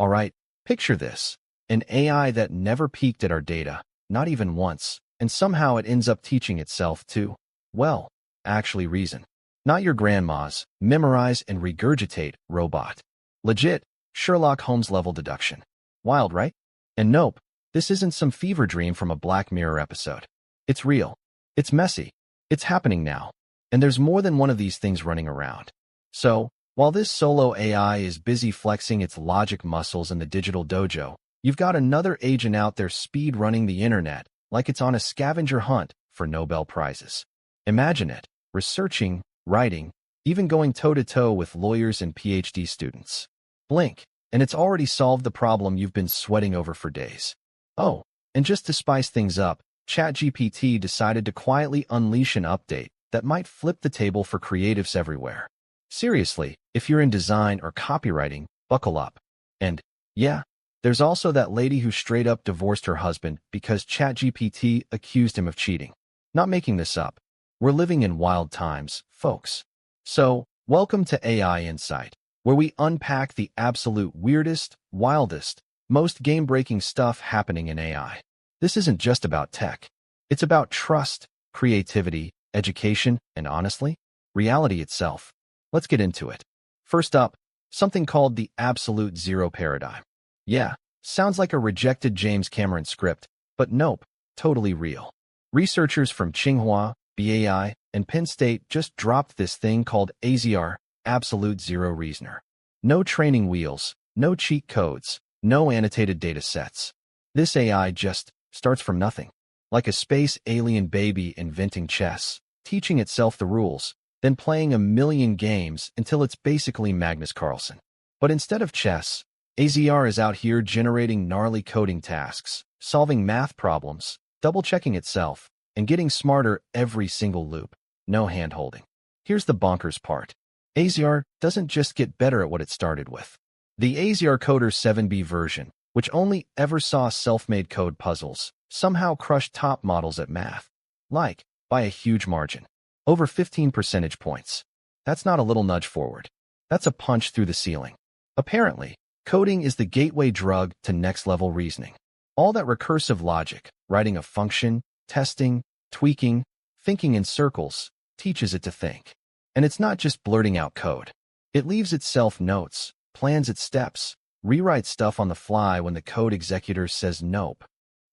Alright, picture this. An AI that never peeked at our data, not even once, and somehow it ends up teaching itself to, well, actually reason. Not your grandma's memorize and regurgitate robot. Legit, Sherlock Holmes level deduction. Wild, right? And nope, this isn't some fever dream from a Black Mirror episode. It's real. It's messy. It's happening now. And there's more than one of these things running around. So, while this solo AI is busy flexing its logic muscles in the digital dojo, you've got another agent out there speed running the internet like it's on a scavenger hunt for Nobel Prizes. Imagine it, researching, writing, even going toe-to-toe with lawyers and PhD students. Blink, and it's already solved the problem you've been sweating over for days. Oh, and just to spice things up, ChatGPT decided to quietly unleash an update that might flip the table for creatives everywhere. Seriously, if you're in design or copywriting, buckle up. And, yeah, there's also that lady who straight up divorced her husband because ChatGPT accused him of cheating. Not making this up. We're living in wild times, folks. So, welcome to AI Insight, where we unpack the absolute weirdest, wildest, most game-breaking stuff happening in AI. This isn't just about tech. It's about trust, creativity, education, and honestly, reality itself. Let's get into it. First up, something called the absolute zero paradigm. Yeah, sounds like a rejected James Cameron script, but nope, totally real. Researchers from Tsinghua, BAI, and Penn State just dropped this thing called AZR, Absolute Zero Reasoner. No training wheels, no cheat codes, no annotated data sets. This AI just starts from nothing, like a space alien baby inventing chess, teaching itself the rules, then playing a million games until it's basically Magnus Carlsen. But instead of chess, AZR is out here generating gnarly coding tasks, solving math problems, double-checking itself, and getting smarter every single loop. No hand-holding. Here's the bonkers part. AZR doesn't just get better at what it started with. The AZR Coder 7B version, which only ever saw self-made code puzzles, somehow crushed top models at math. Like, by a huge margin. Over 15 percentage points. That's not a little nudge forward. That's a punch through the ceiling. Apparently, coding is the gateway drug to next-level reasoning. All that recursive logic, writing a function, testing, tweaking, thinking in circles, teaches it to think. And it's not just blurting out code. It leaves itself notes, plans its steps, rewrites stuff on the fly when the code executor says nope.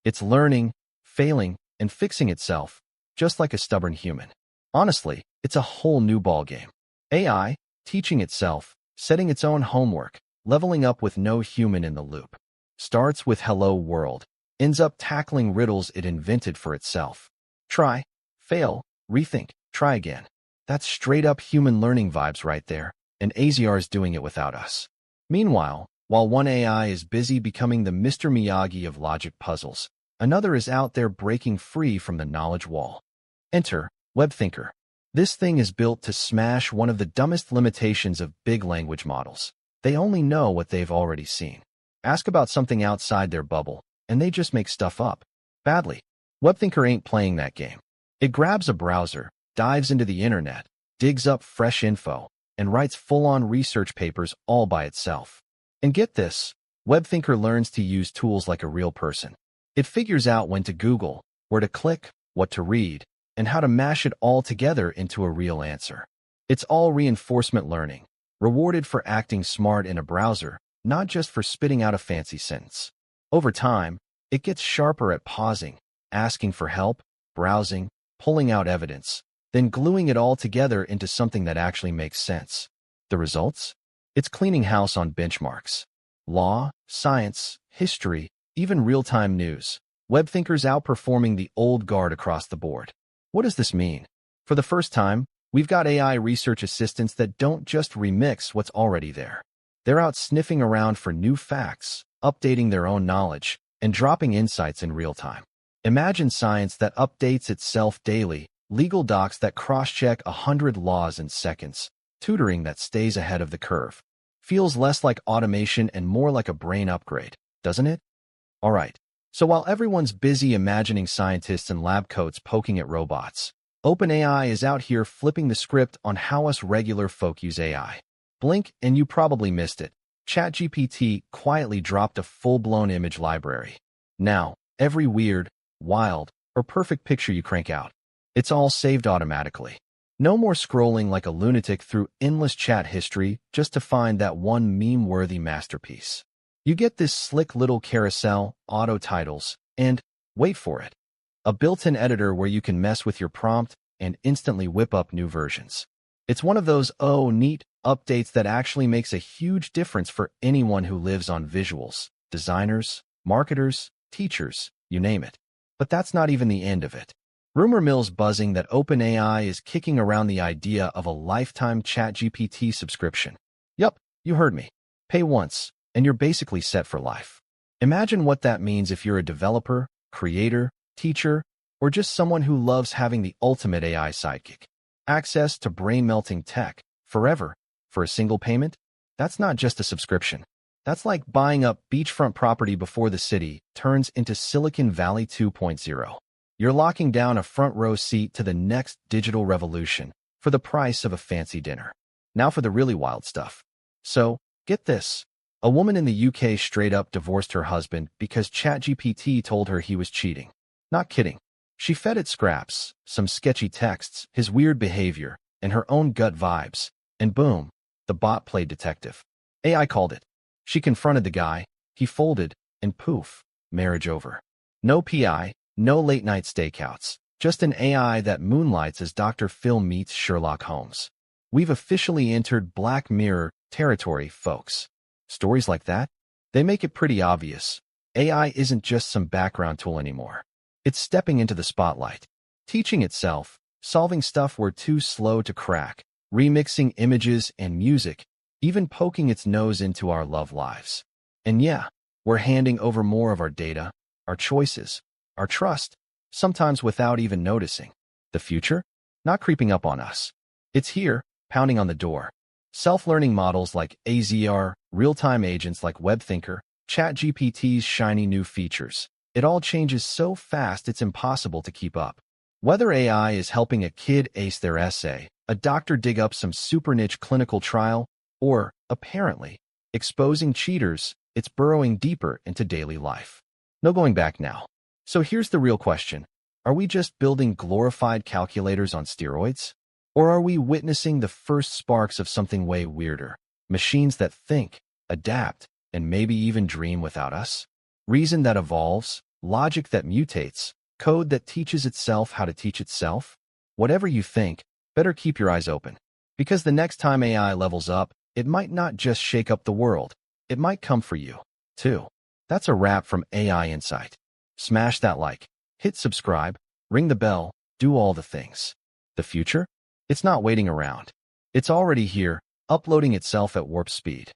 It's learning, failing, and fixing itself, just like a stubborn human. Honestly, it's a whole new ballgame. AI, teaching itself, setting its own homework, leveling up with no human in the loop. Starts with hello world, ends up tackling riddles it invented for itself. Try, fail, rethink, try again. That's straight up human learning vibes right there, and AZR is doing it without us. Meanwhile, while one AI is busy becoming the Mr. Miyagi of logic puzzles, another is out there breaking free from the knowledge wall. Enter WebThinker. This thing is built to smash one of the dumbest limitations of big language models. They only know what they've already seen. Ask about something outside their bubble, and they just make stuff up. Badly. WebThinker ain't playing that game. It grabs a browser, dives into the internet, digs up fresh info, and writes full-on research papers all by itself. And get this, WebThinker learns to use tools like a real person. It figures out when to Google, where to click, what to read, and how to mash it all together into a real answer. It's all reinforcement learning, rewarded for acting smart in a browser, not just for spitting out a fancy sentence. Over time, it gets sharper at pausing, asking for help, browsing, pulling out evidence, then gluing it all together into something that actually makes sense. The results? It's cleaning house on benchmarks. Law, science, history, even real-time news. WebThinker's outperforming the old guard across the board. What does this mean? For the first time, we've got AI research assistants that don't just remix what's already there. They're out sniffing around for new facts, updating their own knowledge, and dropping insights in real time. Imagine science that updates itself daily, legal docs that cross-check 100 laws in seconds, tutoring that stays ahead of the curve. Feels less like automation and more like a brain upgrade, doesn't it? All right, so while everyone's busy imagining scientists in lab coats poking at robots, OpenAI is out here flipping the script on how us regular folk use AI. Blink and you probably missed it. ChatGPT quietly dropped a full-blown image library. Now, every weird, wild, or perfect picture you crank out, it's all saved automatically. No more scrolling like a lunatic through endless chat history just to find that one meme-worthy masterpiece. You get this slick little carousel, auto titles, and, wait for it, a built-in editor where you can mess with your prompt and instantly whip up new versions. It's one of those, oh, neat updates that actually makes a huge difference for anyone who lives on visuals, designers, marketers, teachers, you name it. But that's not even the end of it. Rumor mill's buzzing that OpenAI is kicking around the idea of a lifetime ChatGPT subscription. Yup, you heard me. Pay once, and you're basically set for life. Imagine what that means if you're a developer, creator, teacher, or just someone who loves having the ultimate AI sidekick. Access to brain-melting tech, forever, for a single payment? That's not just a subscription. That's like buying up beachfront property before the city turns into Silicon Valley 2.0. You're locking down a front-row seat to the next digital revolution for the price of a fancy dinner. Now for the really wild stuff. So, get this. A woman in the UK straight up divorced her husband because ChatGPT told her he was cheating. Not kidding. She fed it scraps, some sketchy texts, his weird behavior, and her own gut vibes. And boom, the bot played detective. AI called it. She confronted the guy, he folded, and poof, marriage over. No PI, no late-night stakeouts, just an AI that moonlights as Dr. Phil meets Sherlock Holmes. We've officially entered Black Mirror territory, folks. Stories like that? They make it pretty obvious. AI isn't just some background tool anymore. It's stepping into the spotlight, teaching itself, solving stuff we're too slow to crack, remixing images and music, even poking its nose into our love lives. And yeah, we're handing over more of our data, our choices, our trust, sometimes without even noticing. The future? Not creeping up on us. It's here, pounding on the door. Self-learning models like AZR, real-time agents like WebThinker, ChatGPT's shiny new features. It all changes so fast it's impossible to keep up. Whether AI is helping a kid ace their essay, a doctor dig up some super niche clinical trial, or, apparently, exposing cheaters, it's burrowing deeper into daily life. No going back now. So here's the real question. Are we just building glorified calculators on steroids? Or are we witnessing the first sparks of something way weirder? Machines that think, adapt, and maybe even dream without us? Reason that evolves, logic that mutates, code that teaches itself how to teach itself? Whatever you think, better keep your eyes open. Because the next time AI levels up, it might not just shake up the world. It might come for you, too. That's a wrap from AI Insight. Smash that like, hit subscribe, ring the bell, do all the things. The future? It's not waiting around. It's already here, uploading itself at warp speed.